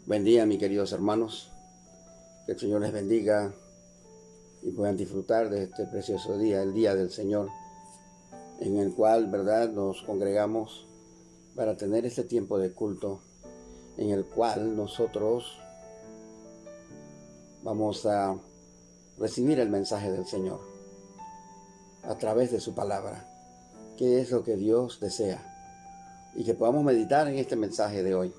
Buen día, mis queridos hermanos. Que el Señor les bendiga y puedan disfrutar de este precioso día, el día del Señor, en el cual, ¿verdad?, nos congregamos para tener este tiempo de culto, en el cual nosotros vamos a recibir el mensaje del Señor a través de su palabra, que es lo que Dios desea, y que podamos meditar en este mensaje de hoy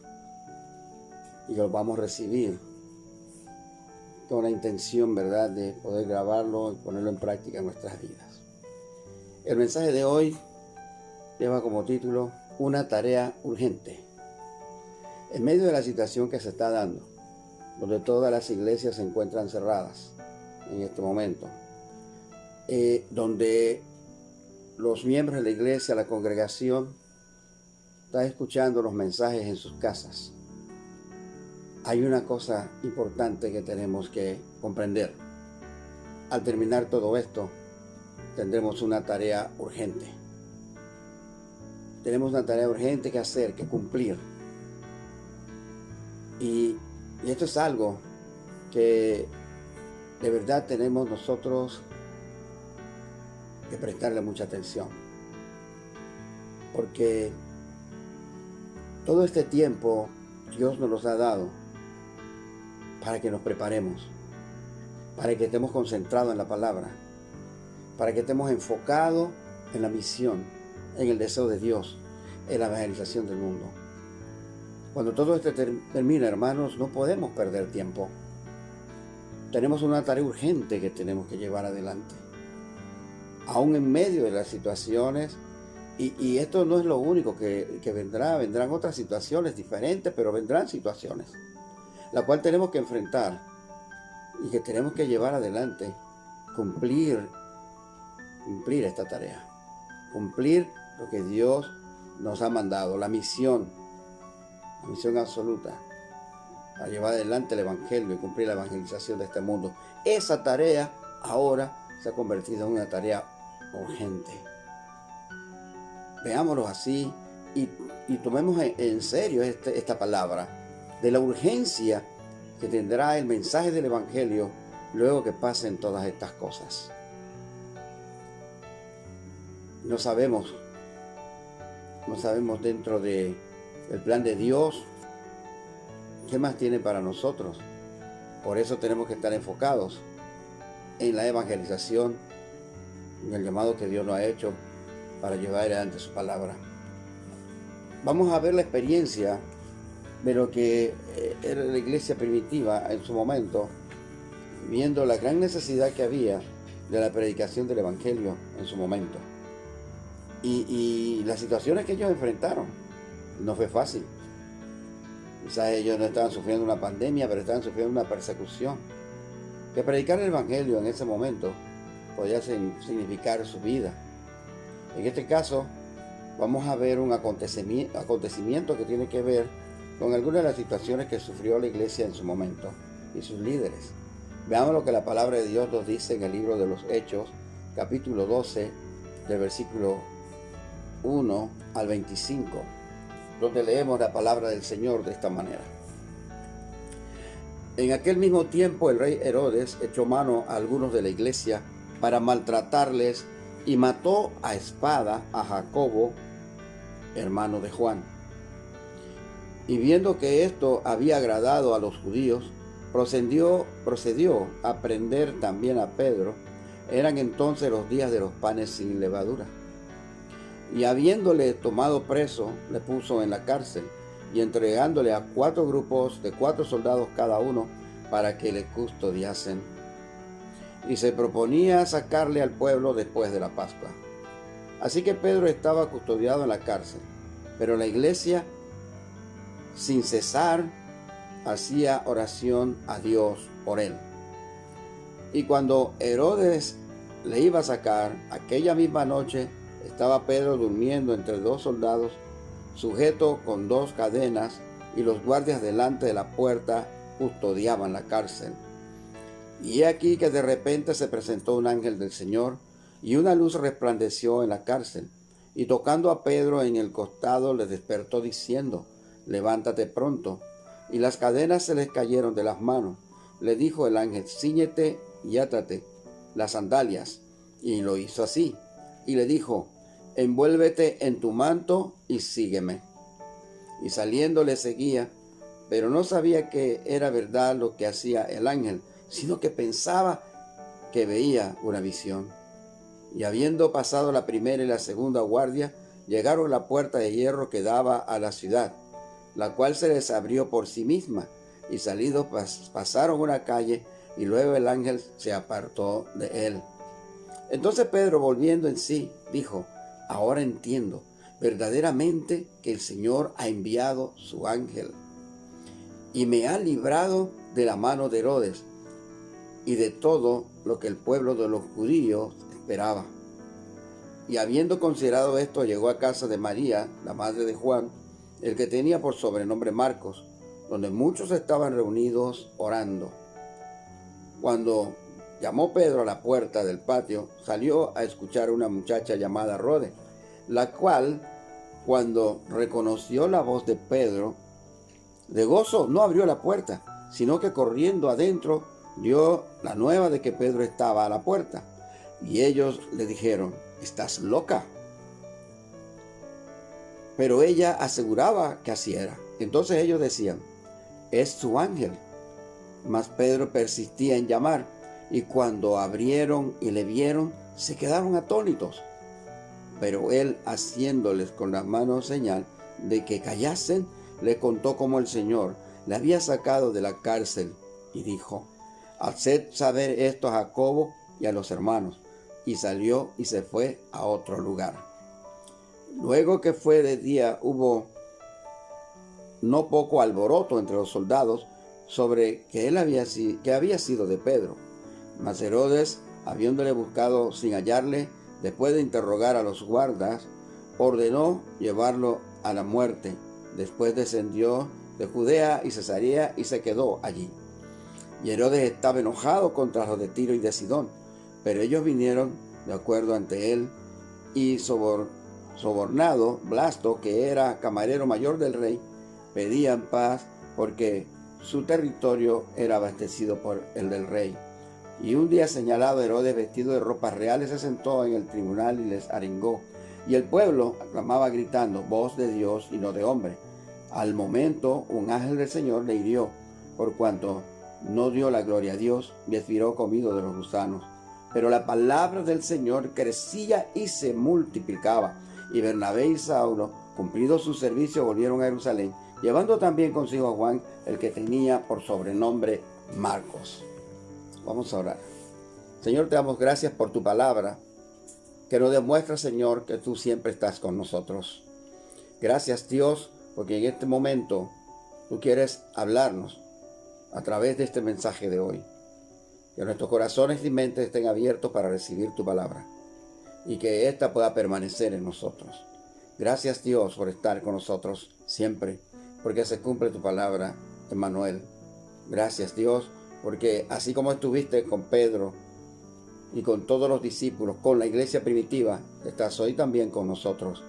y que lo vamos a recibir con la intención, ¿verdad?, de poder grabarlo y ponerlo en práctica en nuestras vidas. El mensaje de hoy lleva como título Una tarea urgente. En medio de la situación que se está dando, donde todas las iglesias se encuentran cerradas en este momento, donde los miembros de la iglesia, la congregación, están escuchando los mensajes en sus casas, hay una cosa importante que tenemos que comprender. Al terminar todo esto, tendremos una tarea urgente. Tenemos una tarea urgente que hacer, que cumplir. Y esto es algo que de verdad tenemos nosotros que prestarle mucha atención. Porque todo este tiempo Dios nos los ha dado para que nos preparemos, para que estemos concentrados en la palabra, para que estemos enfocados en la misión, en el deseo de Dios, en la evangelización del mundo. Cuando todo esto termina, hermanos, no podemos perder tiempo. Tenemos una tarea urgente que tenemos que llevar adelante, aún en medio de las situaciones. Y esto no es lo único que vendrá. Vendrán otras situaciones diferentes, pero vendrán situaciones, la cual tenemos que enfrentar y que tenemos que llevar adelante, cumplir esta tarea, cumplir lo que Dios nos ha mandado, la misión absoluta, a llevar adelante el evangelio y cumplir la evangelización de este mundo. Esa tarea ahora se ha convertido en una tarea urgente. Veámoslo así y tomemos en serio esta palabra de la urgencia que tendrá el mensaje del evangelio luego que pasen todas estas cosas. No sabemos dentro del plan de Dios qué más tiene para nosotros. Por eso tenemos que estar enfocados en la evangelización, en el llamado que Dios nos ha hecho para llevar adelante su palabra. Vamos a ver la experiencia de lo que era la iglesia primitiva en su momento, viendo la gran necesidad que había de la predicación del evangelio en su momento. Y las situaciones que ellos enfrentaron no fue fácil. Quizás ellos no estaban sufriendo una pandemia, pero estaban sufriendo una persecución. Que predicar el evangelio en ese momento podía significar su vida. En este caso, vamos a ver un acontecimiento que tiene que ver con algunas de las situaciones que sufrió la iglesia en su momento y sus líderes. Veamos lo que la palabra de Dios nos dice en el libro de los Hechos, capítulo 12, del versículo 1 al 25, donde leemos la palabra del Señor de esta manera. En aquel mismo tiempo el rey Herodes echó mano a algunos de la iglesia para maltratarles y mató a espada a Jacobo, hermano de Juan. Y viendo que esto había agradado a los judíos, procedió a prender también a Pedro. Eran entonces los días de los panes sin levadura. Y habiéndole tomado preso, le puso en la cárcel, y entregándole a 4 grupos de 4 soldados cada uno, para que le custodiasen. Y se proponía sacarle al pueblo después de la Pascua. Así que Pedro estaba custodiado en la cárcel, pero la iglesia, sin cesar, hacía oración a Dios por él. Y cuando Herodes le iba a sacar, aquella misma noche estaba Pedro durmiendo entre 2 soldados, sujeto con 2 cadenas, y los guardias delante de la puerta custodiaban la cárcel. Y he aquí que de repente se presentó un ángel del Señor, y una luz resplandeció en la cárcel, y tocando a Pedro en el costado le despertó diciendo: levántate pronto. y las cadenas se les cayeron de las manos. Le dijo el ángel: cíñete y átate las sandalias. Y lo hizo así. Y le dijo: envuélvete en tu manto y sígueme. Y saliendo le seguía, pero no sabía que era verdad lo que hacía el ángel, sino que pensaba que veía una visión. Y habiendo pasado la primera y la segunda guardia, llegaron a la puerta de hierro que daba a la ciudad, la cual se les abrió por sí misma, y salidos pasaron una calle, y luego el ángel se apartó de él. Entonces Pedro, volviendo en sí, dijo: ahora entiendo verdaderamente que el Señor ha enviado su ángel y me ha librado de la mano de Herodes y de todo lo que el pueblo de los judíos esperaba. Y habiendo considerado esto, llegó a casa de María, la madre de Juan, el que tenía por sobrenombre Marcos, donde muchos estaban reunidos orando. Cuando llamó Pedro a la puerta del patio, salió a escuchar a una muchacha llamada Rode, la cual, cuando reconoció la voz de Pedro, de gozo no abrió la puerta, sino que corriendo adentro dio la nueva de que Pedro estaba a la puerta. Y ellos le dijeron: ¿estás loca? Pero ella aseguraba que así era. Entonces ellos decían: es su ángel. Mas Pedro persistía en llamar, y cuando abrieron y le vieron, se quedaron atónitos. Pero él, haciéndoles con la mano señal de que callasen, le contó cómo el Señor le había sacado de la cárcel, y dijo: haced saber esto a Jacobo y a los hermanos. Y salió y se fue a otro lugar. Luego que fue de día, hubo no poco alboroto entre los soldados sobre que había sido de Pedro. Mas Herodes, habiéndole buscado sin hallarle, después de interrogar a los guardas, ordenó llevarlo a la muerte. Después descendió de Judea y Cesarea y se quedó allí. Y Herodes estaba enojado contra los de Tiro y de Sidón, pero ellos vinieron de acuerdo ante él, y sobornado Blasto, que era camarero mayor del rey, pedían paz porque su territorio era abastecido por el del rey. Y un día señalado, Herodes, vestido de ropas reales, se sentó en el tribunal y les arengó. Y el pueblo aclamaba gritando: voz de Dios y no de hombre. Al momento, un ángel del Señor le hirió, por cuanto no dio la gloria a Dios, y expiró comido de los gusanos. Pero la palabra del Señor crecía y se multiplicaba. Y Bernabé y Saulo, cumplido su servicio, volvieron a Jerusalén, llevando también consigo a Juan, el que tenía por sobrenombre Marcos. Vamos a orar. Señor, te damos gracias por tu palabra, que nos demuestra, Señor, que tú siempre estás con nosotros. Gracias, Dios, porque en este momento tú quieres hablarnos a través de este mensaje de hoy. Que nuestros corazones y mentes estén abiertos para recibir tu palabra y que ésta pueda permanecer en nosotros. Gracias, Dios, por estar con nosotros siempre, porque se cumple tu palabra, Emmanuel. Gracias, Dios, porque así como estuviste con Pedro y con todos los discípulos, con la iglesia primitiva, estás hoy también con nosotros,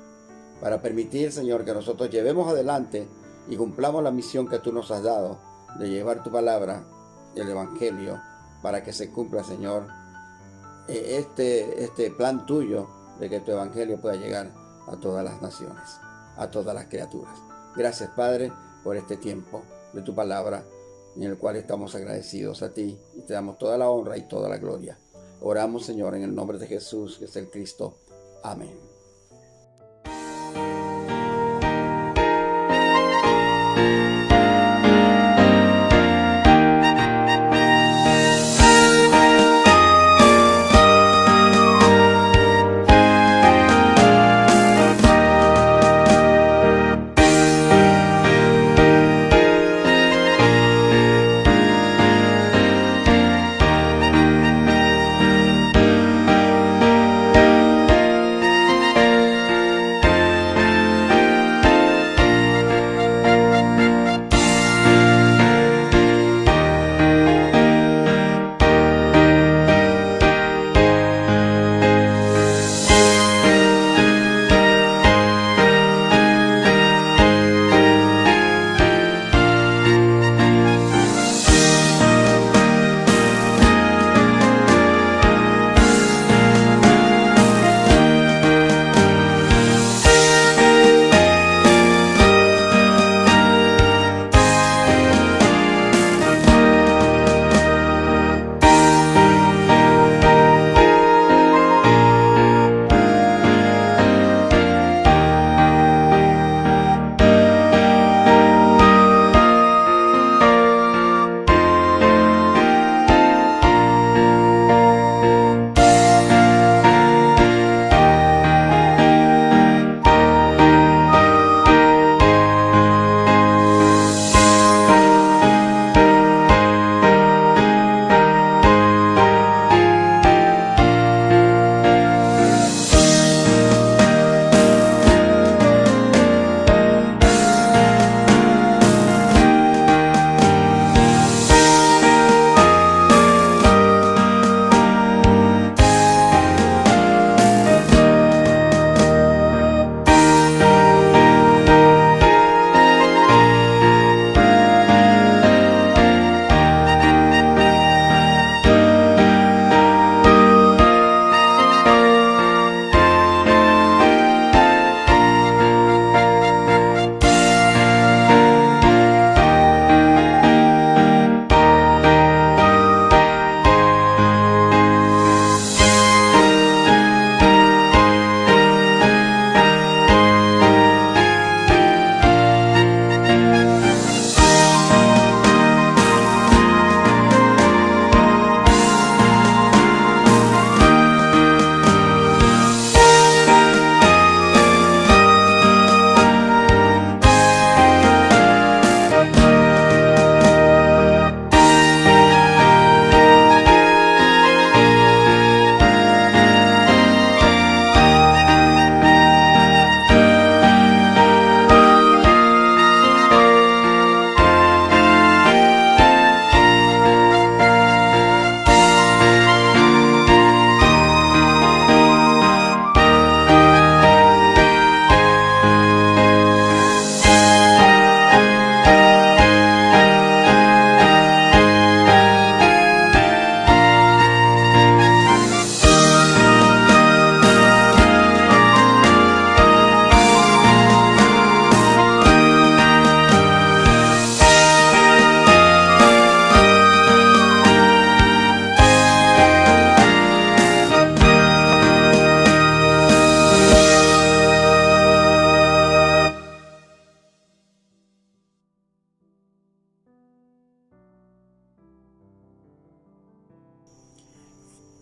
para permitir, Señor, que nosotros llevemos adelante y cumplamos la misión que tú nos has dado, de llevar tu palabra, el evangelio, para que se cumpla, Señor, este plan tuyo de que tu evangelio pueda llegar a todas las naciones, a todas las criaturas. Gracias, Padre, por este tiempo de tu palabra, en el cual estamos agradecidos a ti y te damos toda la honra y toda la gloria. Oramos, Señor, en el nombre de Jesús, que es el Cristo. Amén.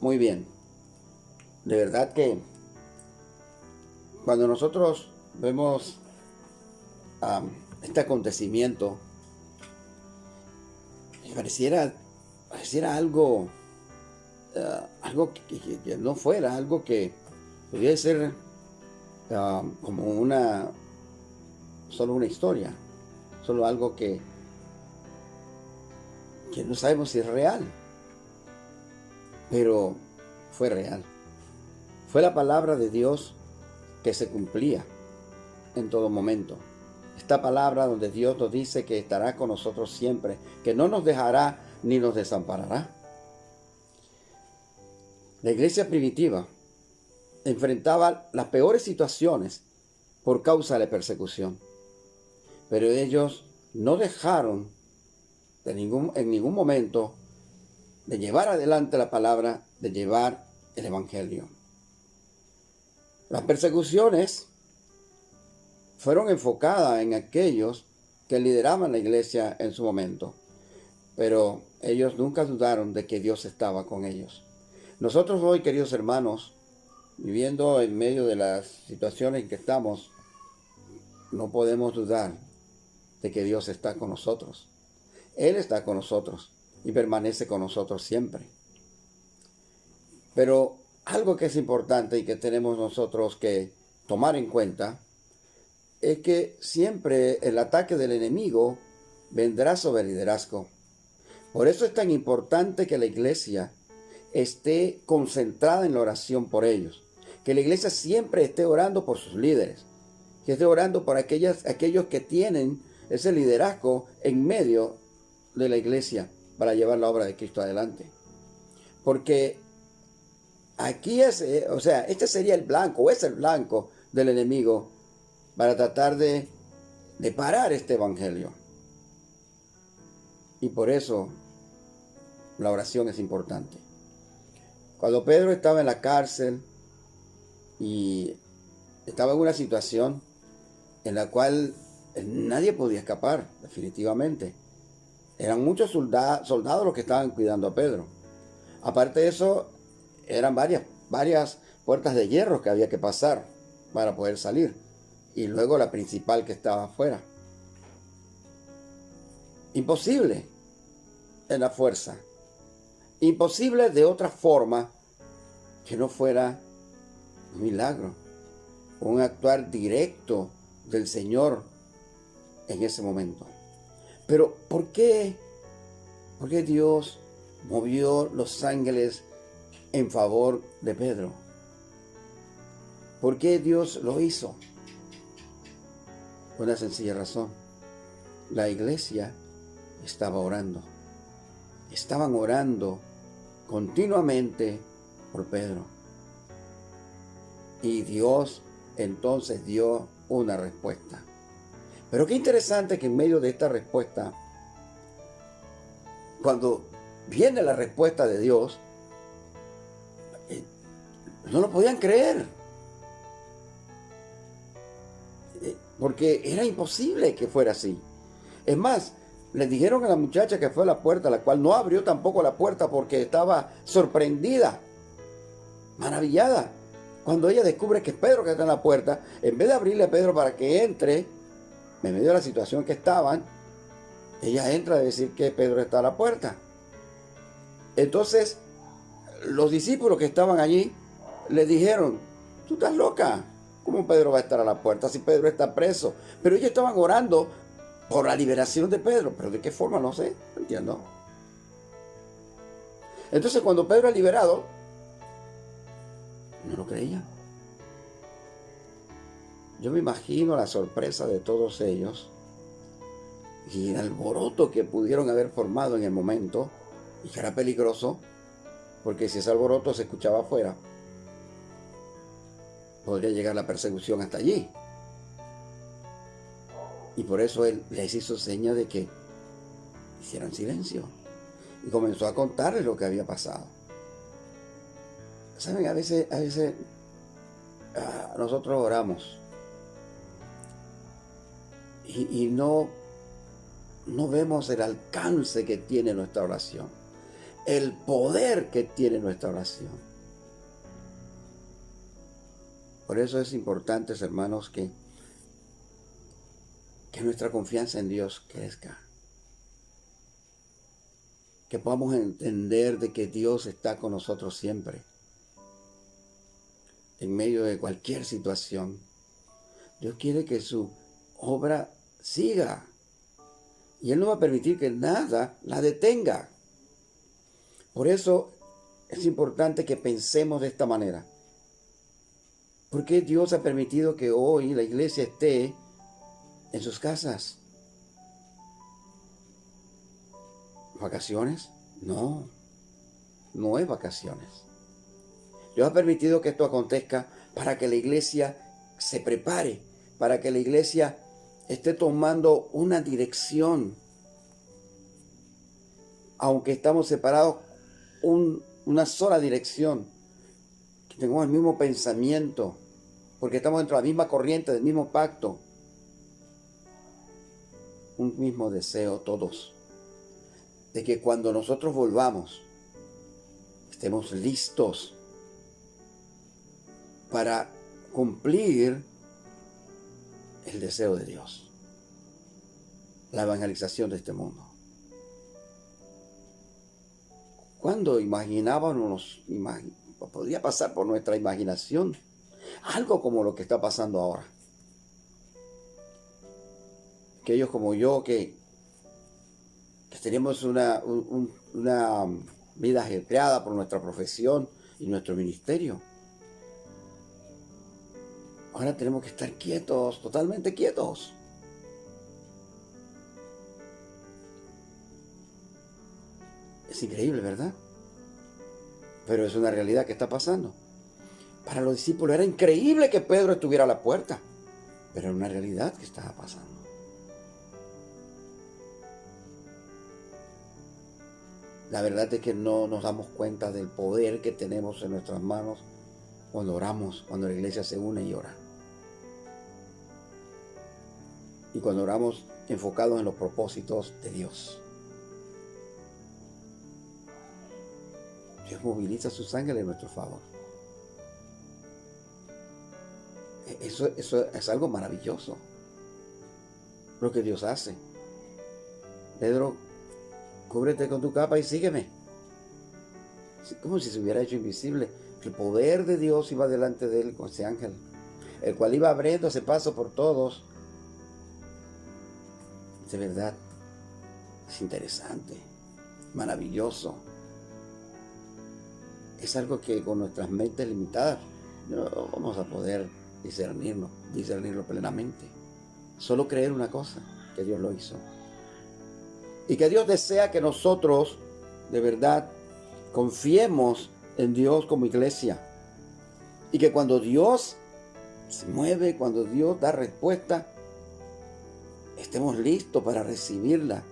Muy bien. De verdad que cuando nosotros vemos este acontecimiento, pareciera algo, algo que no fuera, algo que pudiera ser como solo una historia, solo algo que no sabemos si es real, pero fue real. Fue la palabra de Dios que se cumplía en todo momento. Esta palabra donde Dios nos dice que estará con nosotros siempre, que no nos dejará ni nos desamparará. La iglesia primitiva enfrentaba las peores situaciones por causa de la persecución, pero ellos no dejaron en ningún momento de llevar adelante la palabra, de llevar el evangelio. Las persecuciones fueron enfocadas en aquellos que lideraban la iglesia en su momento, pero ellos nunca dudaron de que Dios estaba con ellos. Nosotros hoy, queridos hermanos, viviendo en medio de las situaciones en que estamos, no podemos dudar de que Dios está con nosotros. Él está con nosotros y permanece con nosotros siempre. Pero algo que es importante y que tenemos nosotros que tomar en cuenta es que siempre el ataque del enemigo vendrá sobre el liderazgo. Por eso es tan importante que la iglesia esté concentrada en la oración por ellos. Que la iglesia siempre esté orando por sus líderes. Que esté orando por aquellos que tienen ese liderazgo en medio de la iglesia para llevar la obra de Cristo adelante. Porque aquí este sería el blanco, o es el blanco del enemigo para tratar de parar este evangelio. Y por eso la oración es importante. Cuando Pedro estaba en la cárcel y estaba en una situación en la cual nadie podía escapar, definitivamente. Eran muchos soldados los que estaban cuidando a Pedro. Aparte de eso, eran varias puertas de hierro que había que pasar para poder salir. Y luego la principal que estaba afuera. Imposible en la fuerza. Imposible de otra forma que no fuera un milagro. Un actuar directo del Señor en ese momento. Pero ¿por qué Dios movió los ángeles en favor de Pedro? ¿Por qué Dios lo hizo? Una sencilla razón. La iglesia estaba orando. Estaban orando continuamente por Pedro. Y Dios entonces dio una respuesta. Pero qué interesante que en medio de esta respuesta, cuando viene la respuesta de Dios, no lo podían creer. Porque era imposible que fuera así. Es más, le dijeron a la muchacha que fue a la puerta, la cual no abrió tampoco la puerta porque estaba sorprendida, maravillada. Cuando ella descubre que es Pedro que está en la puerta, en vez de abrirle a Pedro para que entre, en medio de la situación que estaban, ella entra a decir que Pedro está a la puerta. Entonces, los discípulos que estaban allí le dijeron: tú estás loca, ¿cómo Pedro va a estar a la puerta si Pedro está preso? Pero ellos estaban orando por la liberación de Pedro. ¿Pero de qué forma? No sé, no entiendo. Entonces, cuando Pedro es liberado, no lo creían. Yo me imagino la sorpresa de todos ellos y el alboroto que pudieron haber formado en el momento, y que era peligroso, porque si ese alboroto se escuchaba afuera, podría llegar la persecución hasta allí. Y por eso él les hizo seña de que hicieran silencio y comenzó a contarles lo que había pasado. Saben, a veces nosotros oramos y no vemos el alcance que tiene nuestra oración. el poder que tiene nuestra oración. Por eso es importante, hermanos, que nuestra confianza en Dios crezca. Que podamos entender de que Dios está con nosotros siempre. En medio de cualquier situación. Dios quiere que su obra siga. Y Él no va a permitir que nada la detenga. Por eso es importante que pensemos de esta manera. ¿Por qué Dios ha permitido que hoy la iglesia esté en sus casas? ¿Vacaciones? No, no es vacaciones. Dios ha permitido que esto acontezca para que la iglesia se prepare, para que la iglesia esté tomando una dirección. Aunque estamos separados, una sola dirección, que tengamos el mismo pensamiento, porque estamos dentro de la misma corriente, del mismo pacto, un mismo deseo todos, de que cuando nosotros volvamos, estemos listos para cumplir el deseo de Dios, la evangelización de este mundo. Cuando imaginábamos, podría pasar por nuestra imaginación algo como lo que está pasando ahora. Aquellos como yo que tenemos una vida ajetreada por nuestra profesión y nuestro ministerio. Ahora tenemos que estar quietos, totalmente quietos. Es increíble, ¿verdad? Pero es una realidad que está pasando. Para los discípulos era increíble que Pedro estuviera a la puerta, pero era una realidad que estaba pasando. La verdad es que no nos damos cuenta del poder que tenemos en nuestras manos cuando oramos, cuando la iglesia se une y ora. Y cuando oramos enfocados en los propósitos de Dios. Dios moviliza sus ángeles en nuestro favor. Eso es algo maravilloso. Lo que Dios hace. Pedro, cúbrete con tu capa y sígueme. Como si se hubiera hecho invisible. El poder de Dios iba delante de él con ese ángel, el cual iba abriéndose paso por todos. De verdad, es interesante, maravilloso. Es algo que con nuestras mentes limitadas no vamos a poder discernirlo plenamente. Solo creer una cosa, que Dios lo hizo. Y que Dios desea que nosotros, de verdad, confiemos en Dios como iglesia. Y que cuando Dios se mueve, cuando Dios da respuesta, estemos listos para recibirla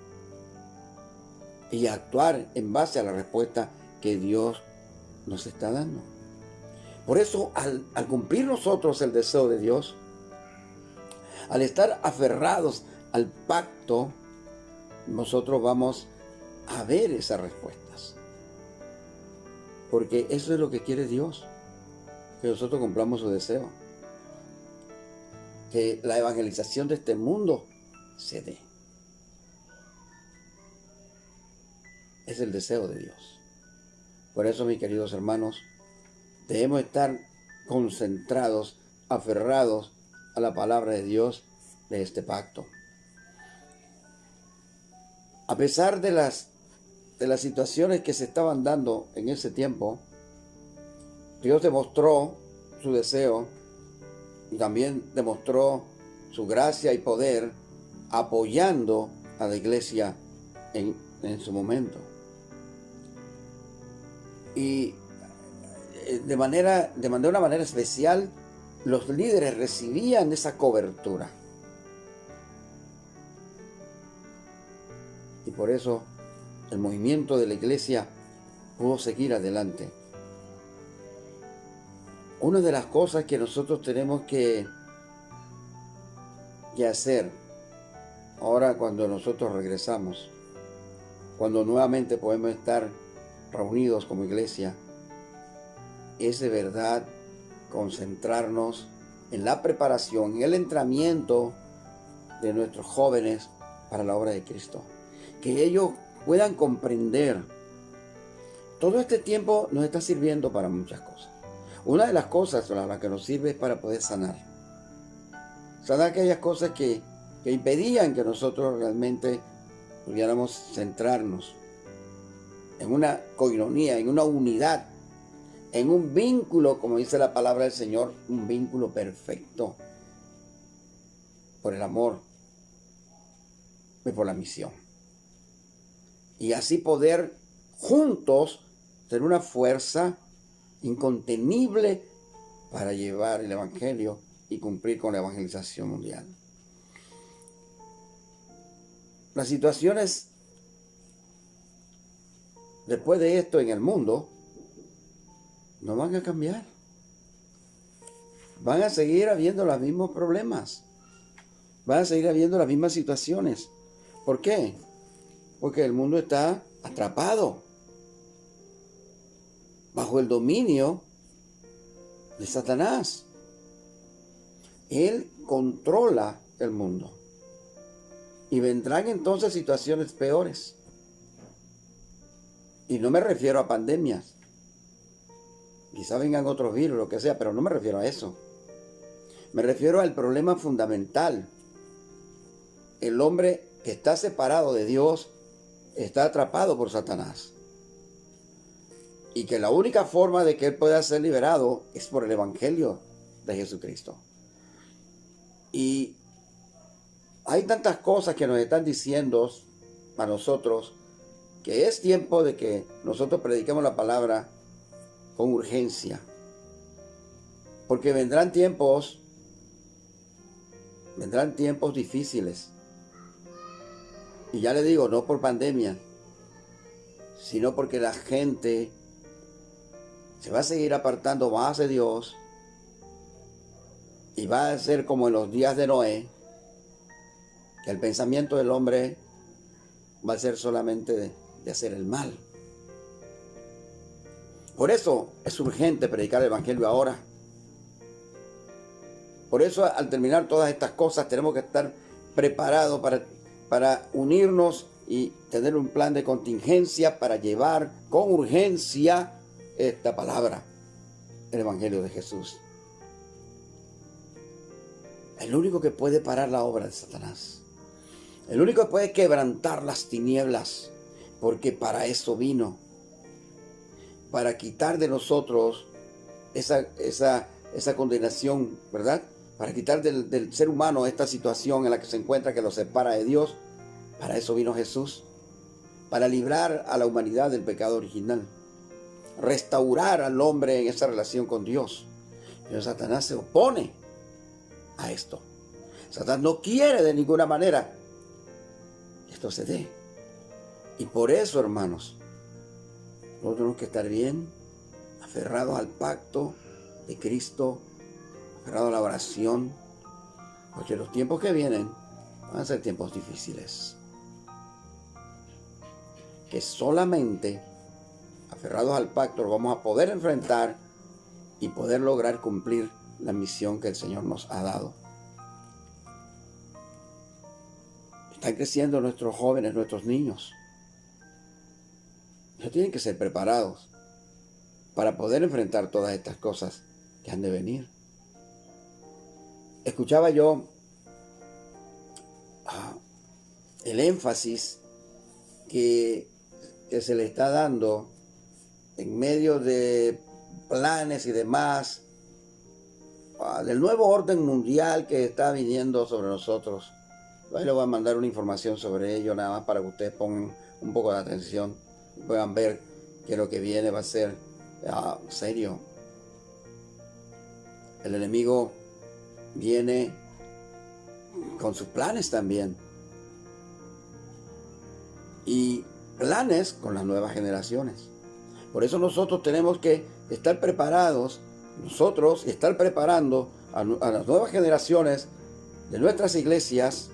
y actuar en base a la respuesta que Dios nos está dando. Por eso, al cumplir nosotros el deseo de Dios, al estar aferrados al pacto, nosotros vamos a ver esas respuestas. Porque eso es lo que quiere Dios, que nosotros cumplamos su deseo. Que la evangelización de este mundo se dé. Es el deseo de Dios. Por eso, mis queridos hermanos, debemos estar concentrados, aferrados a la palabra de Dios de este pacto. A pesar de las situaciones que se estaban dando en ese tiempo, Dios demostró su deseo y también demostró su gracia y poder apoyando a la iglesia en su momento. Y de una manera especial, los líderes recibían esa cobertura. Y por eso el movimiento de la iglesia pudo seguir adelante. Una de las cosas que nosotros tenemos que hacer ahora cuando nosotros regresamos, cuando nuevamente podemos estar reunidos como iglesia es de verdad concentrarnos en la preparación, en el entrenamiento de nuestros jóvenes para la obra de Cristo. Que ellos puedan comprender. Todo este tiempo nos está sirviendo para muchas cosas. Una de las cosas para las que nos sirve es para poder sanar. Sanar aquellas cosas que impedían que nosotros realmente pudiéramos centrarnos en una coinonía, en una unidad, en un vínculo, como dice la palabra del Señor, un vínculo perfecto por el amor y por la misión. Y así poder juntos tener una fuerza incontenible para llevar el Evangelio y cumplir con la evangelización mundial. Las situaciones después de esto en el mundo no van a cambiar. Van a seguir habiendo los mismos problemas. Van a seguir habiendo las mismas situaciones. ¿Por qué? Porque el mundo está atrapado bajo el dominio de Satanás. Él controla el mundo. Y vendrán entonces situaciones peores. Y no me refiero a pandemias. Quizá vengan otros virus, lo que sea, pero no me refiero a eso. Me refiero al problema fundamental. El hombre que está separado de Dios está atrapado por Satanás. Y que la única forma de que él pueda ser liberado es por el Evangelio de Jesucristo. Y hay tantas cosas que nos están diciendo a nosotros que es tiempo de que nosotros prediquemos la palabra con urgencia. Porque vendrán tiempos difíciles. Y ya le digo, no por pandemia, sino porque la gente se va a seguir apartando más de Dios y va a ser como en los días de Noé, que el pensamiento del hombre va a ser solamente de hacer el mal. Por eso es urgente predicar el Evangelio ahora. Por eso al terminar todas estas cosas tenemos que estar preparados para unirnos y tener un plan de contingencia para llevar con urgencia esta palabra, el Evangelio de Jesús. El único que puede parar la obra de Satanás. El único que puede quebrantar las tinieblas, porque para eso vino. Para quitar de nosotros esa condenación, ¿verdad? Para quitar del ser humano esta situación en la que se encuentra que lo separa de Dios. Para eso vino Jesús. Para librar a la humanidad del pecado original. Restaurar al hombre en esa relación con Dios. Pero Satanás se opone a esto. Satanás no quiere de ninguna manera que esto se dé. Y por eso, hermanos, nosotros tenemos que estar bien aferrados al pacto de Cristo, aferrados a la oración, porque los tiempos que vienen van a ser tiempos difíciles. Que solamente aferrados al pacto lo vamos a poder enfrentar y poder lograr cumplir la misión que el Señor nos ha dado. Están creciendo nuestros jóvenes, nuestros niños. Ellos tienen que ser preparados para poder enfrentar todas estas cosas que han de venir. Escuchaba yo el énfasis que se le está dando en medio de planes y demás del nuevo orden mundial que está viniendo sobre nosotros. Ahí les voy a mandar una información sobre ello, nada más para que ustedes pongan un poco de atención y puedan ver que lo que viene va a ser serio. El enemigo viene con sus planes también. Y planes con las nuevas generaciones. Por eso nosotros tenemos que estar preparados, nosotros estar preparando a las nuevas generaciones de nuestras iglesias,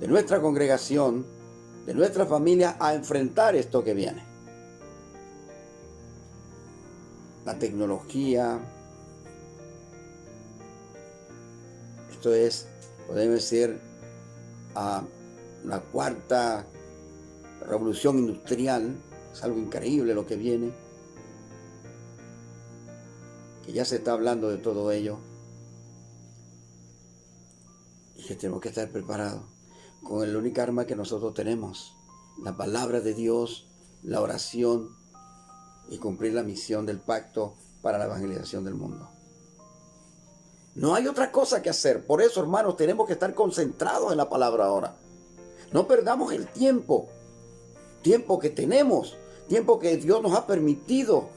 de nuestra congregación, de nuestra familia a enfrentar esto que viene. la tecnología. Esto es, podemos decir, la cuarta revolución industrial. Es algo increíble lo que viene, que ya se está hablando de todo ello y que tenemos que estar preparados con el único arma que nosotros tenemos, la palabra de Dios, la oración y cumplir la misión del pacto para la evangelización del mundo. No hay otra cosa que hacer. Por eso, hermanos, tenemos que estar concentrados en la palabra ahora. No perdamos el tiempo que tenemos, tiempo que Dios nos ha permitido.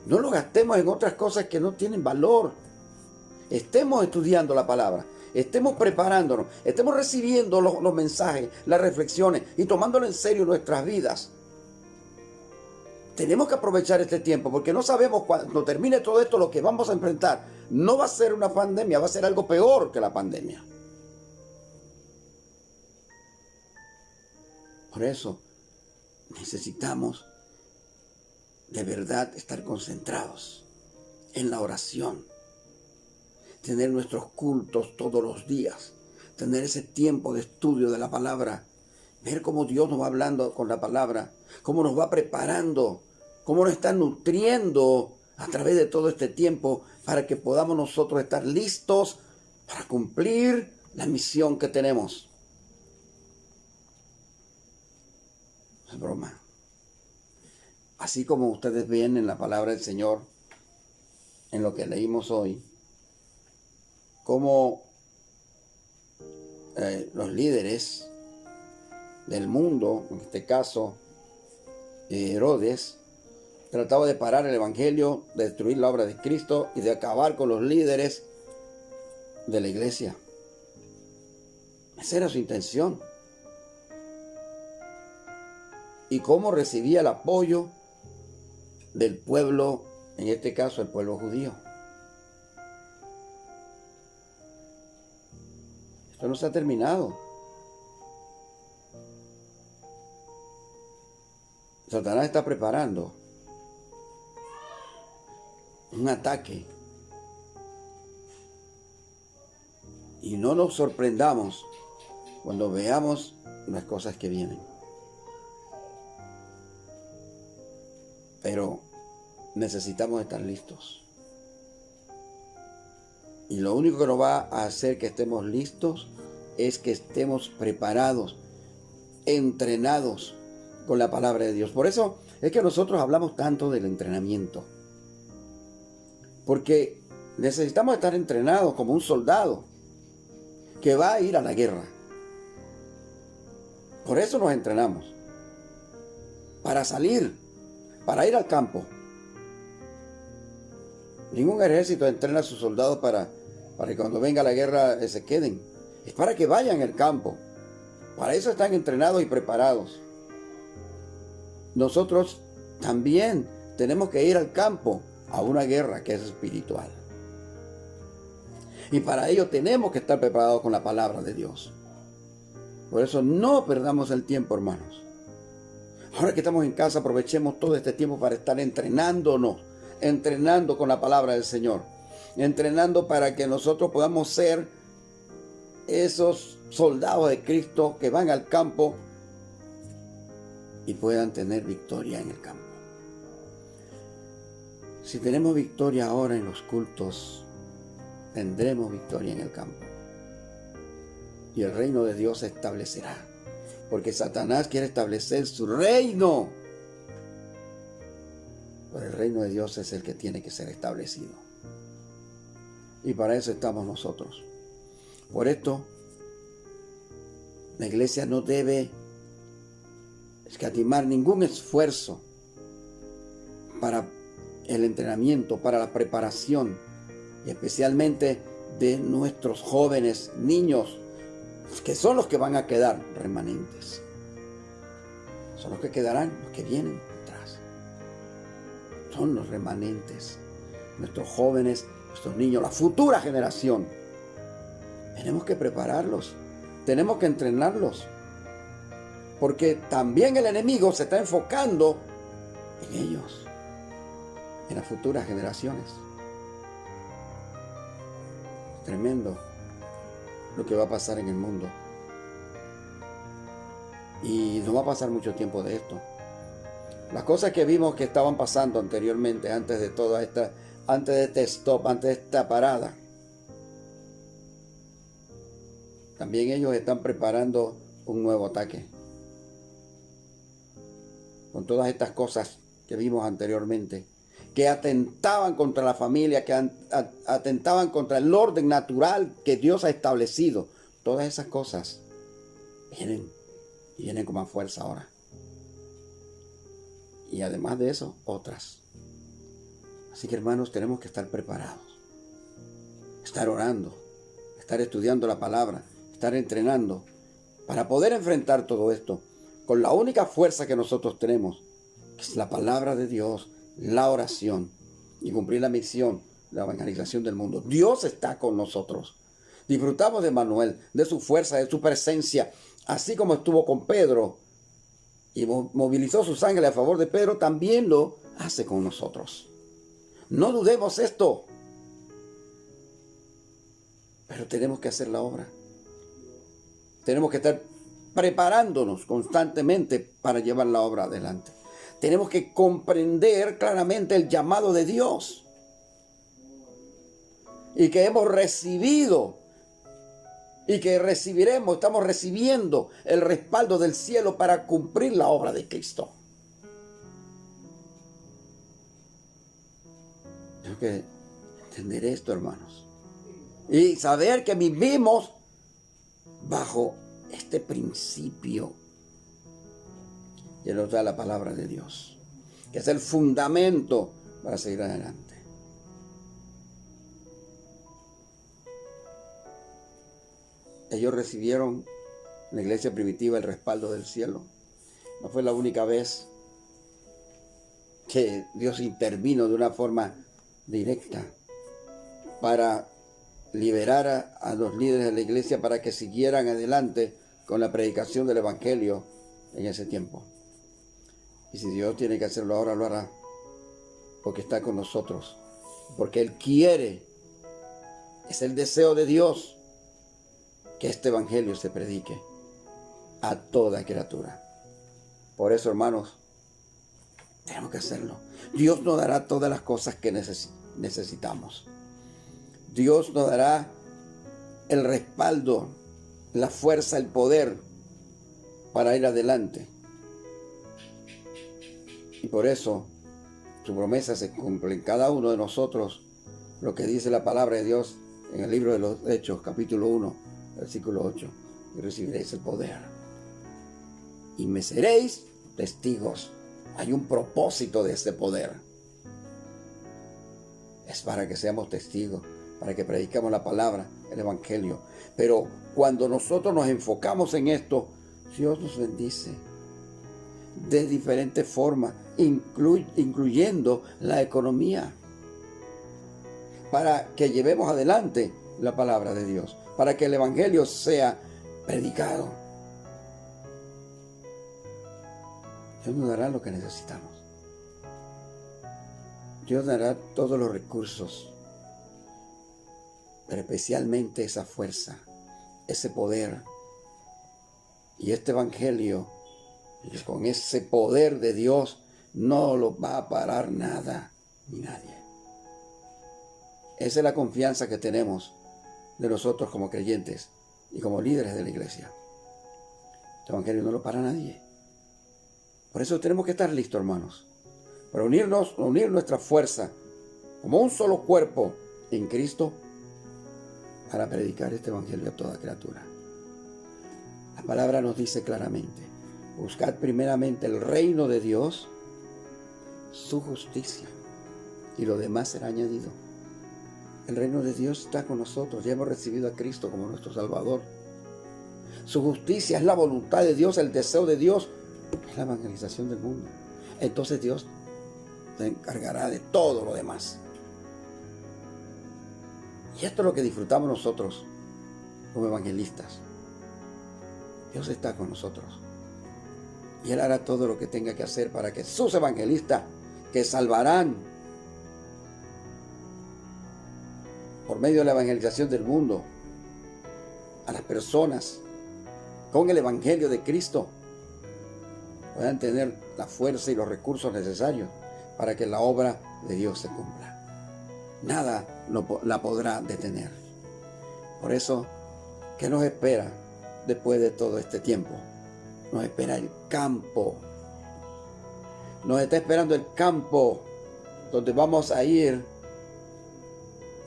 No lo gastemos en otras cosas que no tienen valor. Estemos estudiando la palabra, estemos preparándonos, estemos recibiendo los mensajes, las reflexiones y tomándolo en serio en nuestras vidas. Tenemos que aprovechar este tiempo porque no sabemos cuando termine todo esto lo que vamos a enfrentar. No va a ser una pandemia, va a ser algo peor que la pandemia. Por eso necesitamos de verdad estar concentrados en la oración, tener nuestros cultos todos los días, tener ese tiempo de estudio de la palabra, ver cómo Dios nos va hablando con la palabra, cómo nos va preparando, cómo nos está nutriendo a través de todo este tiempo para que podamos nosotros estar listos para cumplir la misión que tenemos. No es broma. Así como ustedes ven en la palabra del Señor, en lo que leímos hoy, cómo los líderes del mundo, en este caso Herodes, trataba de parar el evangelio, de destruir la obra de Cristo y de acabar con los líderes de la iglesia. Esa era su intención. Y cómo recibía el apoyo del pueblo, en este caso el pueblo judío. Esto no se ha terminado. Satanás está preparando un ataque. Y no nos sorprendamos cuando veamos las cosas que vienen. Pero necesitamos estar listos. Y lo único que nos va a hacer que estemos listos es que estemos preparados, entrenados con la palabra de Dios. Por eso es que nosotros hablamos tanto del entrenamiento. Porque necesitamos estar entrenados como un soldado que va a ir a la guerra. Por eso nos entrenamos. Para salir, para ir al campo. Ningún ejército entrena a sus soldados para que cuando venga la guerra se queden. Es para que vayan al campo. Para eso están entrenados y preparados. Nosotros también tenemos que ir al campo a una guerra que es espiritual. Y para ello tenemos que estar preparados con la palabra de Dios. Por eso no perdamos el tiempo, hermanos. Ahora que estamos en casa, aprovechemos todo este tiempo para estar entrenándonos, entrenando con la palabra del Señor, entrenando para que nosotros podamos ser esos soldados de Cristo que van al campo y puedan tener victoria en el campo. Si tenemos victoria ahora en los cultos, tendremos victoria en el campo. Y el reino de Dios se establecerá. Porque Satanás quiere establecer su reino. Pero el reino de Dios es el que tiene que ser establecido. Y para eso estamos nosotros. Por esto, la iglesia no debe escatimar ningún esfuerzo para el entrenamiento, para la preparación, y especialmente de nuestros jóvenes, niños, que son los que van a quedar remanentes. Son los que quedarán, los que vienen atrás. Son los remanentes, nuestros jóvenes, nuestros niños, la futura generación. Tenemos que prepararlos, tenemos que entrenarlos, porque también el enemigo se está enfocando en ellos. en las futuras generaciones. Tremendo lo que va a pasar en el mundo. Y no va a pasar mucho tiempo de esto. Las cosas que vimos que estaban pasando anteriormente, antes de toda esta, antes de este stop, antes de esta parada, también ellos están preparando un nuevo ataque. Con todas estas cosas que vimos anteriormente, que atentaban contra la familia, que atentaban contra el orden natural que Dios ha establecido. Todas esas cosas vienen con más fuerza ahora. Y además de eso, otras. Así que hermanos, tenemos que estar preparados. Estar orando, estar estudiando la palabra, estar entrenando para poder enfrentar todo esto con la única fuerza que nosotros tenemos, que es la palabra de Dios, la oración y cumplir la misión, la evangelización del mundo. Dios está con nosotros. Disfrutamos de Manuel, de su fuerza, de su presencia, así como estuvo con Pedro y movilizó su sangre a favor de Pedro, también lo hace con nosotros. No dudemos esto, pero tenemos que hacer la obra. Tenemos que estar preparándonos constantemente para llevar la obra adelante. Tenemos que comprender claramente el llamado de Dios y que hemos recibido y que recibiremos, estamos recibiendo el respaldo del cielo para cumplir la obra de Cristo. Tengo que entender esto, hermanos, y saber que vivimos bajo este principio que nos da la palabra de Dios, que es el fundamento para seguir adelante. Ellos recibieron en la iglesia primitiva el respaldo del cielo. No fue la única vez que Dios intervino de una forma directa para liberar a los líderes de la iglesia para que siguieran adelante con la predicación del evangelio en ese tiempo. Y si Dios tiene que hacerlo ahora, lo hará, porque está con nosotros, porque Él quiere, es el deseo de Dios que este evangelio se predique a toda criatura. Por eso, hermanos, tenemos que hacerlo. Dios nos dará todas las cosas que necesitamos. Dios nos dará el respaldo, la fuerza, el poder para ir adelante. Y por eso su promesa se cumple en cada uno de nosotros, lo que dice la palabra de Dios en el libro de los Hechos, capítulo 1, versículo 8. Y recibiréis el poder. Y me seréis testigos. Hay un propósito de ese poder. Es para que seamos testigos, para que predicamos la palabra, el evangelio. Pero cuando nosotros nos enfocamos en esto, Dios nos bendice de diferentes formas, incluyendo la economía, para que llevemos adelante la palabra de Dios, para que el evangelio sea predicado. Dios nos dará lo que necesitamos. Dios dará todos los recursos, pero especialmente esa fuerza, ese poder. Y este evangelio, con ese poder de Dios, no lo va a parar nada ni nadie. Esa es la confianza que tenemos de nosotros como creyentes y como líderes de la iglesia. Este evangelio no lo para nadie. Por eso tenemos que estar listos, hermanos, para unir nuestra fuerza como un solo cuerpo en Cristo para predicar este evangelio a toda criatura. La palabra nos dice claramente: buscad primeramente el reino de Dios, su justicia, y lo demás será añadido. El reino de Dios está con nosotros. Ya hemos recibido a Cristo como nuestro Salvador. Su justicia es la voluntad de Dios, el deseo de Dios, es la evangelización del mundo. Entonces Dios se encargará de todo lo demás. Y esto es lo que disfrutamos nosotros como evangelistas. Dios está con nosotros. Y Él hará todo lo que tenga que hacer para que sus evangelistas, que salvarán por medio de la evangelización del mundo, a las personas, con el Evangelio de Cristo, puedan tener la fuerza y los recursos necesarios para que la obra de Dios se cumpla. Nada la podrá detener. Por eso, ¿qué nos espera después de todo este tiempo? Nos espera el campo. Nos está esperando el campo donde vamos a ir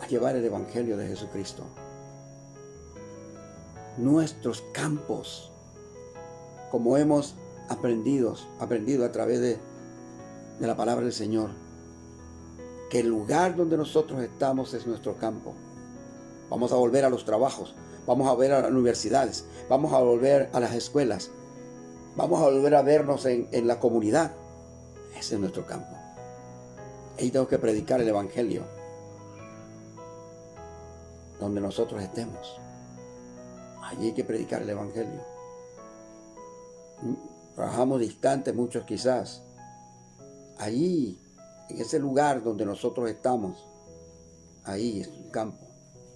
a llevar el Evangelio de Jesucristo. Nuestros campos, como hemos aprendido a través de la palabra del Señor, que el lugar donde nosotros estamos es nuestro campo. Vamos a volver a los trabajos, vamos a volver a las universidades, vamos a volver a las escuelas, vamos a volver a vernos en la comunidad. Ese es nuestro campo. Ahí tenemos que predicar el Evangelio donde nosotros estemos. Allí hay que predicar el Evangelio. Trabajamos distantes, muchos quizás. Allí, en ese lugar donde nosotros estamos, ahí es un campo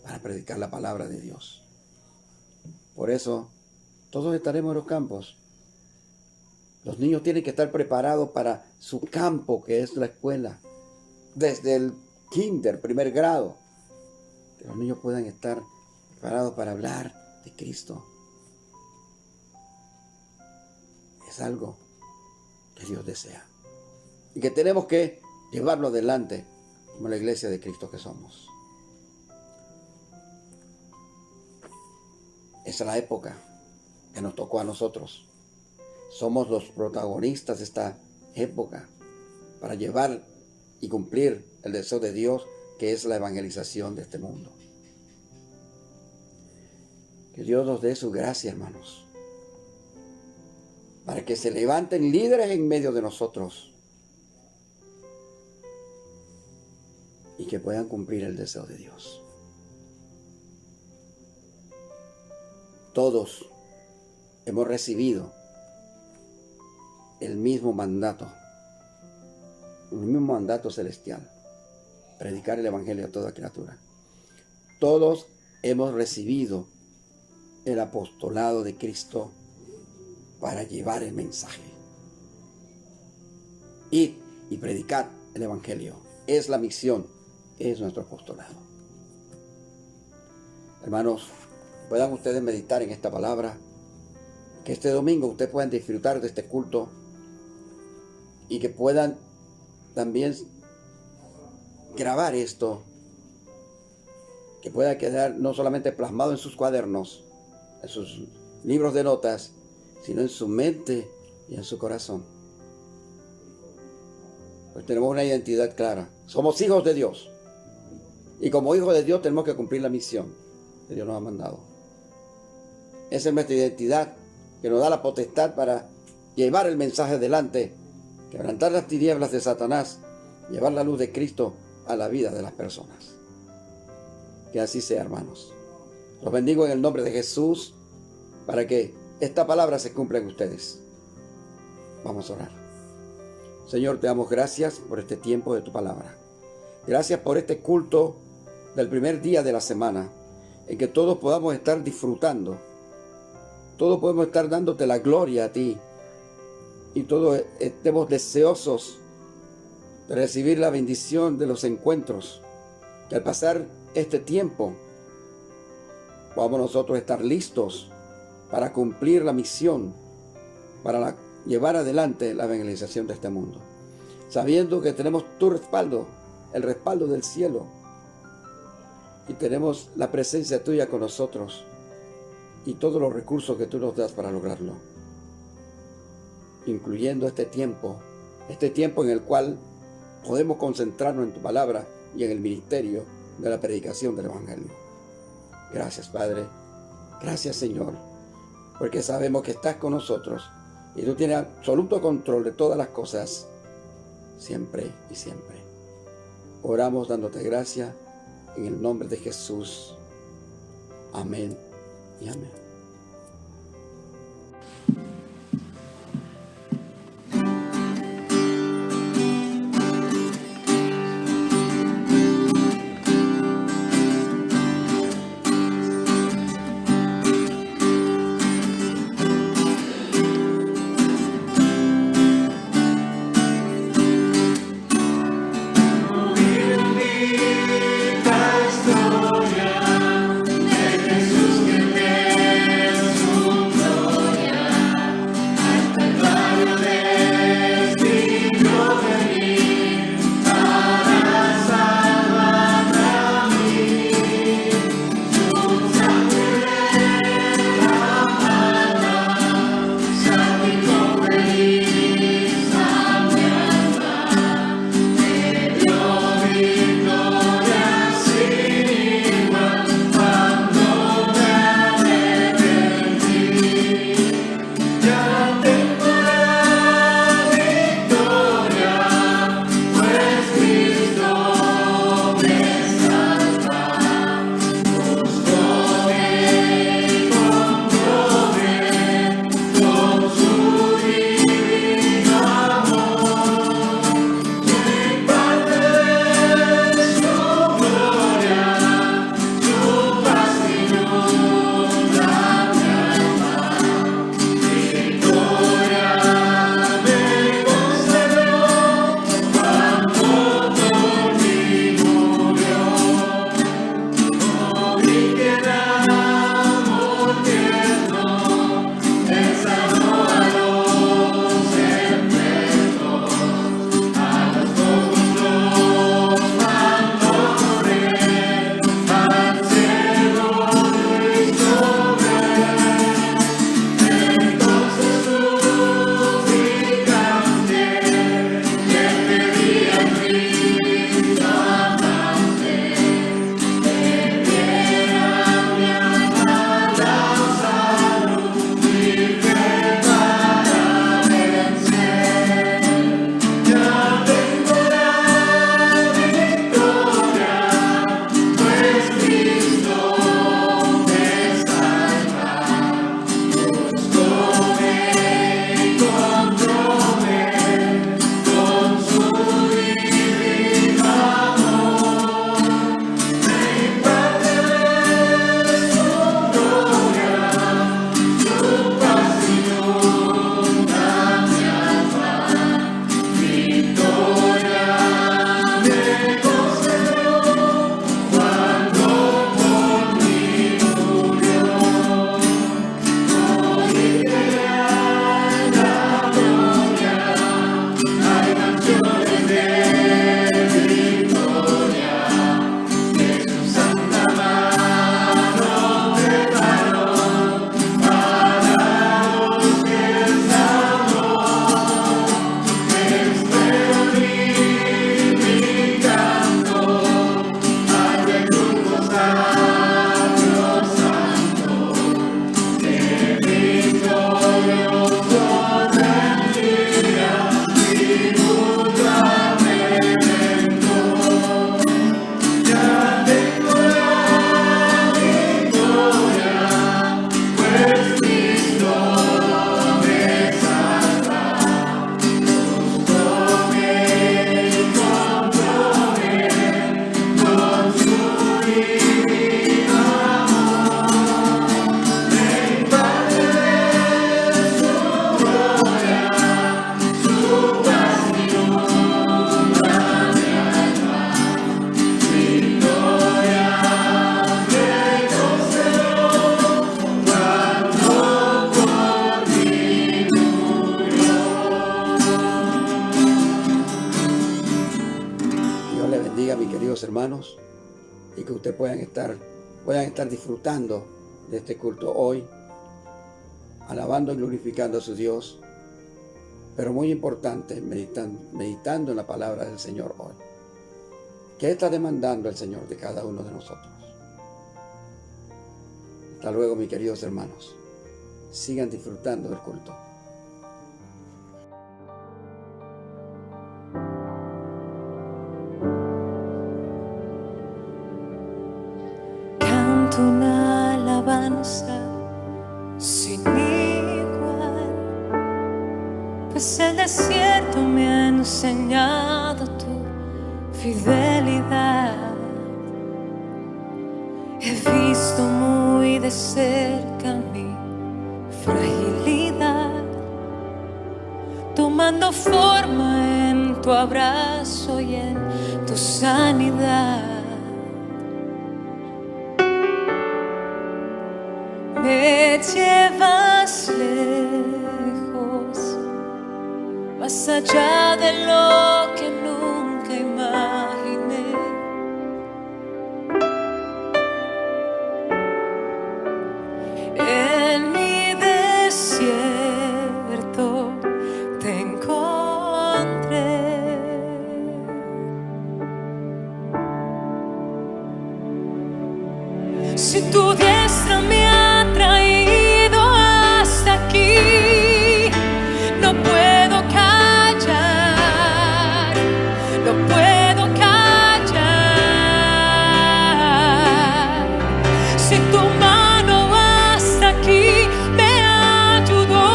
para predicar la palabra de Dios. Por eso, todos estaremos en los campos. Los niños tienen que estar preparados para su campo, que es la escuela. Desde el kinder, primer grado, que los niños puedan estar preparados para hablar de Cristo. Es algo que Dios desea y que tenemos que llevarlo adelante como la iglesia de Cristo que somos. Esa es la época que nos tocó a nosotros. Somos los protagonistas de esta época para llevar y cumplir el deseo de Dios, que es la evangelización de este mundo. Que Dios nos dé su gracia, hermanos, para que se levanten líderes en medio de nosotros y que puedan cumplir el deseo de Dios. Todos hemos recibido el mismo mandato celestial: predicar el Evangelio a toda criatura. Todos hemos recibido el apostolado de Cristo para llevar el mensaje. Ir y predicar el Evangelio es la misión, es nuestro apostolado. Hermanos, puedan ustedes meditar en esta palabra, que este domingo ustedes puedan disfrutar de este culto y que puedan también grabar esto, que pueda quedar no solamente plasmado en sus cuadernos, en sus libros de notas, sino en su mente y en su corazón. Pues tenemos una identidad clara. Somos hijos de Dios. Y como hijos de Dios tenemos que cumplir la misión que Dios nos ha mandado. Esa es nuestra identidad, que nos da la potestad para llevar el mensaje adelante, quebrantar las tinieblas de Satanás, llevar la luz de Cristo a la vida de las personas. Que así sea, hermanos. Los bendigo en el nombre de Jesús para que esta palabra se cumpla en ustedes. Vamos a orar. Señor, te damos gracias por este tiempo de tu palabra. Gracias por este culto del primer día de la semana, en que todos podamos estar disfrutando. Todos podemos estar dándote la gloria a ti. Y todos estemos deseosos de recibir la bendición de los encuentros. Que al pasar este tiempo, podamos nosotros estar listos para cumplir la misión, para llevar adelante la evangelización de este mundo, sabiendo que tenemos tu respaldo, el respaldo del cielo, y tenemos la presencia tuya con nosotros y todos los recursos que tú nos das para lograrlo, incluyendo este tiempo en el cual podemos concentrarnos en tu palabra y en el ministerio de la predicación del Evangelio. Gracias, Padre. Gracias, Señor, porque sabemos que estás con nosotros y tú tienes absoluto control de todas las cosas, siempre y siempre. Oramos dándote gracias en el nombre de Jesús. Amén y amén. que ustedes puedan estar disfrutando de este culto hoy, alabando y glorificando a su Dios, pero muy importante, meditando en la palabra del Señor hoy. ¿Qué está demandando el Señor de cada uno de nosotros? Hasta luego, mis queridos hermanos. Sigan disfrutando del culto. Canto una alabanza sin igual, pues el desierto me ha enseñado tu fidelidad. He visto muy de cerca mi fragilidad, tomando forma en tu abrazo y en tu sanidad. Me llevas lejos, más allá de lo que nunca imaginé. En mi desierto te encontré. Si tu diestra me ha traído hasta aquí, no puedo callar, no puedo callar. Si tu mano hasta aquí me ayudó,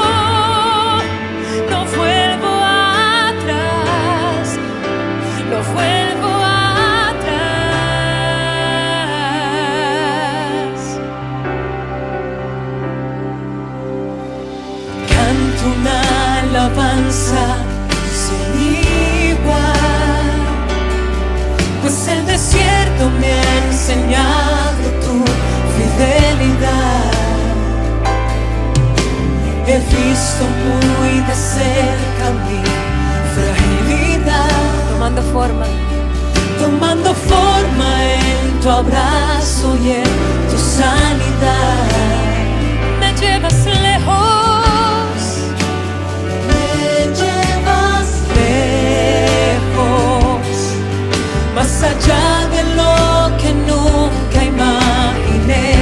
no vuelvo atrás, no vuelvo atrás. Canto una alabanza sin igual, pues el desierto me ha enseñado tu fidelidad. He visto muy de cerca mi fragilidad, tomando forma en tu abrazo y en tu sanidad. Me llevas lejos, más allá de lo que nunca imaginé.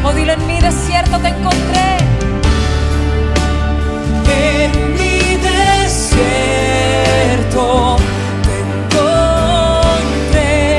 Oh, dilo, en mi desierto te encontré. En mi desierto te encontré.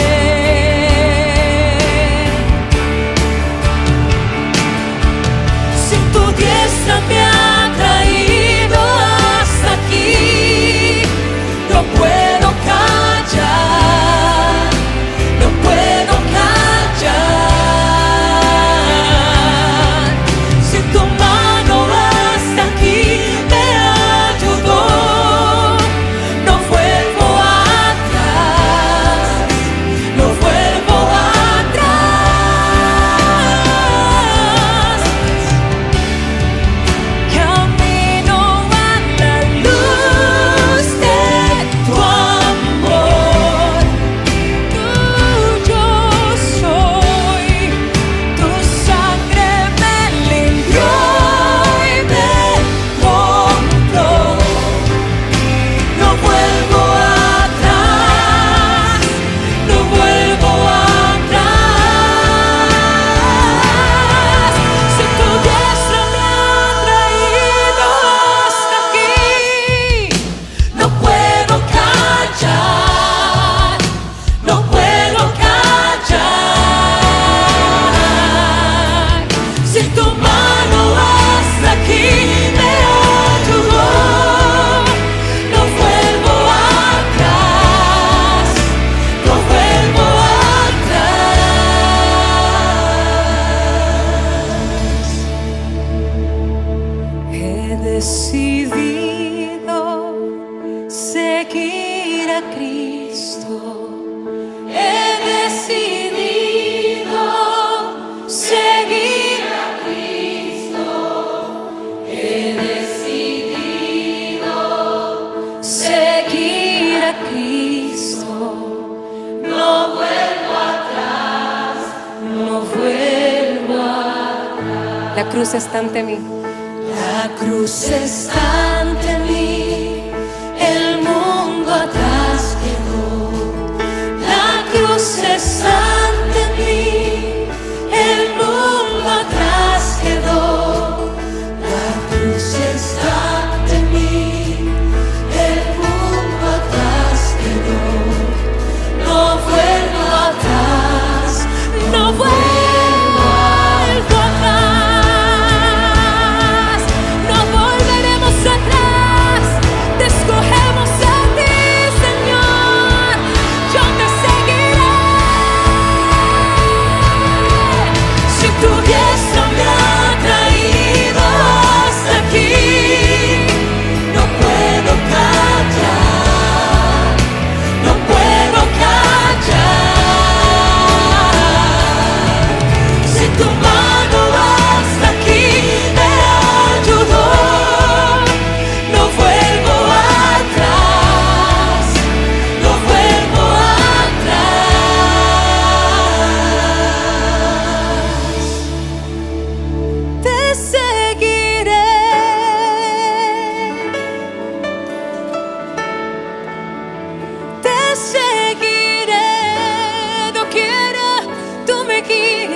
La cruz está ante mí. La cruz está ante mí, el mundo atrás quedó. La cruz está ante mí, el mundo atrás quedó. La cruz está ante mí, el mundo atrás quedó. No vuelvo atrás, no vuelvo atrás.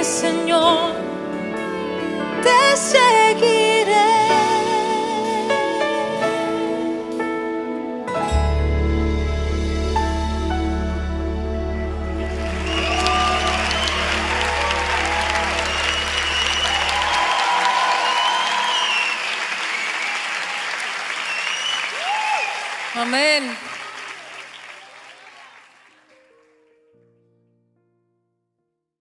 Señor, te seguiré. Amén.